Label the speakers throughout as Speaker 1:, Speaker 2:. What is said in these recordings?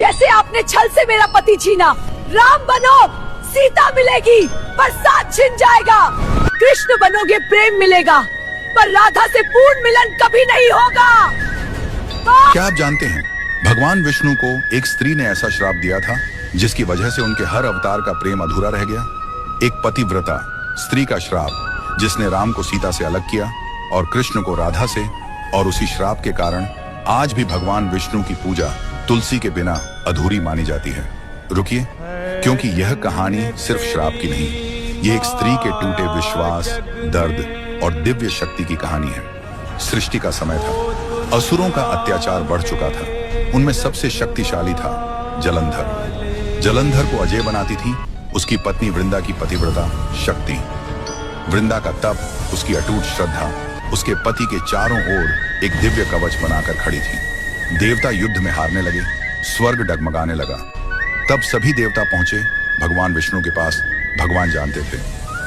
Speaker 1: कैसे आपने छल से मेरा पति छीना। राम बनो, सीता मिलेगी पर साथ छिन जाएगा। कृष्ण बनोगे, प्रेम मिलेगा, पर राधा से पूर्ण मिलन कभी नहीं होगा।
Speaker 2: क्या आप जानते हैं, भगवान विष्णु को एक स्त्री ने ऐसा श्राप दिया था जिसकी वजह से उनके हर अवतार का प्रेम अधूरा रह गया। एक पतिव्रता स्त्री का श्राप जिसने राम को सीता से अलग किया और कृष्ण को राधा से, और उसी श्राप के कारण आज भी भगवान विष्णु की पूजा तुलसी के बिना अधूरी मानी जाती है। रुकिए, क्योंकि यह कहानी सिर्फ श्राप की नहीं, ये एक स्त्री के टूटे विश्वास, दर्द और दिव्य शक्ति की कहानी है। सृष्टि का समय था, असुरों का अत्याचार बढ़ चुका था। उनमें सबसे शक्तिशाली था जलंधर। जलंधर को अजय बनाती थी उसकी पत्नी वृंदा की पतिव्रता शक्ति। वृंदा का तप, उसकी अटूट श्रद्धा उसके पति के चारों ओर एक दिव्य कवच बनाकर खड़ी थी। देवता युद्ध में हारने लगे, स्वर्ग डगमगाने लगा। तब सभी देवता पहुंचे भगवान विष्णु के पास। भगवान जानते थे,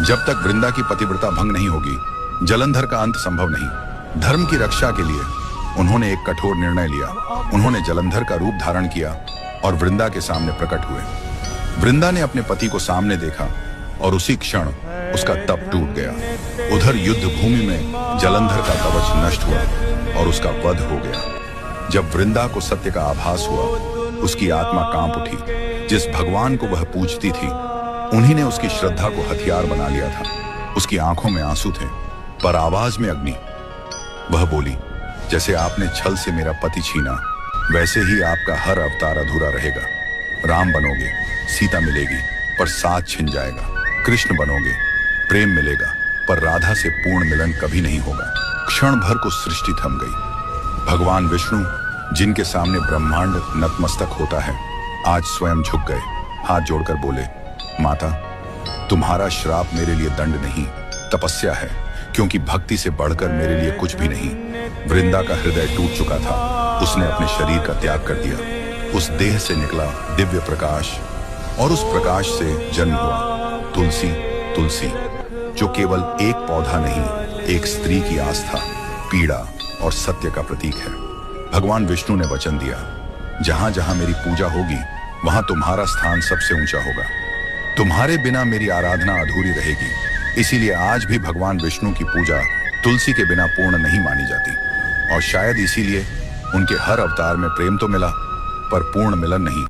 Speaker 2: जब तक वृंदा की पतिव्रता भंग नहीं होगी, जलंधर का अंत संभव नहीं। धर्म की रक्षा के लिए उन्होंने एक कठोर निर्णय लिया। उन्होंने जलंधर का रूप धारण किया और वृंदा के सामने प्रकट हुए। वृंदा ने अपने पति को सामने देखा और उसी क्षण उसका तप टूट गया। उधर युद्ध भूमि में जलंधर का कवच नष्ट हुआ और उसका वध हो गया। जब वृंदा को सत्य का आभास हुआ, उसकी आत्मा कांप उठी। जिस भगवान को वह पूजती थी, उन्हीं ने उसकी श्रद्धा को हथियार बना लिया था। उसकी आंखों में आंसू थे, पर आवाज में अग्नि। वह बोली, जैसे आपने छल से मेरा पति छीना, वैसे ही आपका हर अवतार अधूरा रहेगा। राम बनोगे, सीता मिलेगी, पर साथ छिन जाएगा। कृष्ण बनोगे, प्रेम मिलेगा, पर राधा से पूर्ण मिलन कभी नहीं होगा। क्षण भर को सृष्टि थम गई। भगवान विष्णु, जिनके सामने ब्रह्मांड नतमस्तक होता है, आज स्वयं झुक गए। हाथ जोड़कर बोले, माता, तुम्हारा श्राप मेरे लिए दंड नहीं, तपस्या है, क्योंकि भक्ति से बढ़कर मेरे लिए कुछ भी नहीं। वृंदा का हृदय टूट चुका था। उसने अपने शरीर का त्याग कर दिया। उस देह से निकला दिव्य प्रकाश, और उस प्रकाश से जन्म हुआ तुलसी। तुलसी जो केवल एक पौधा नहीं, एक स्त्री की आस्था, पीड़ा और सत्य का प्रतीक है। भगवान विष्णु ने वचन दिया, जहां जहां मेरी पूजा होगी, वहां तुम्हारा स्थान सबसे ऊंचा होगा। तुम्हारे बिना मेरी आराधना अधूरी रहेगी। इसीलिए आज भी भगवान विष्णु की पूजा तुलसी के बिना पूर्ण नहीं मानी जाती। और शायद इसीलिए उनके हर अवतार में प्रेम तो मिला, पर पूर्ण मिलन नहीं।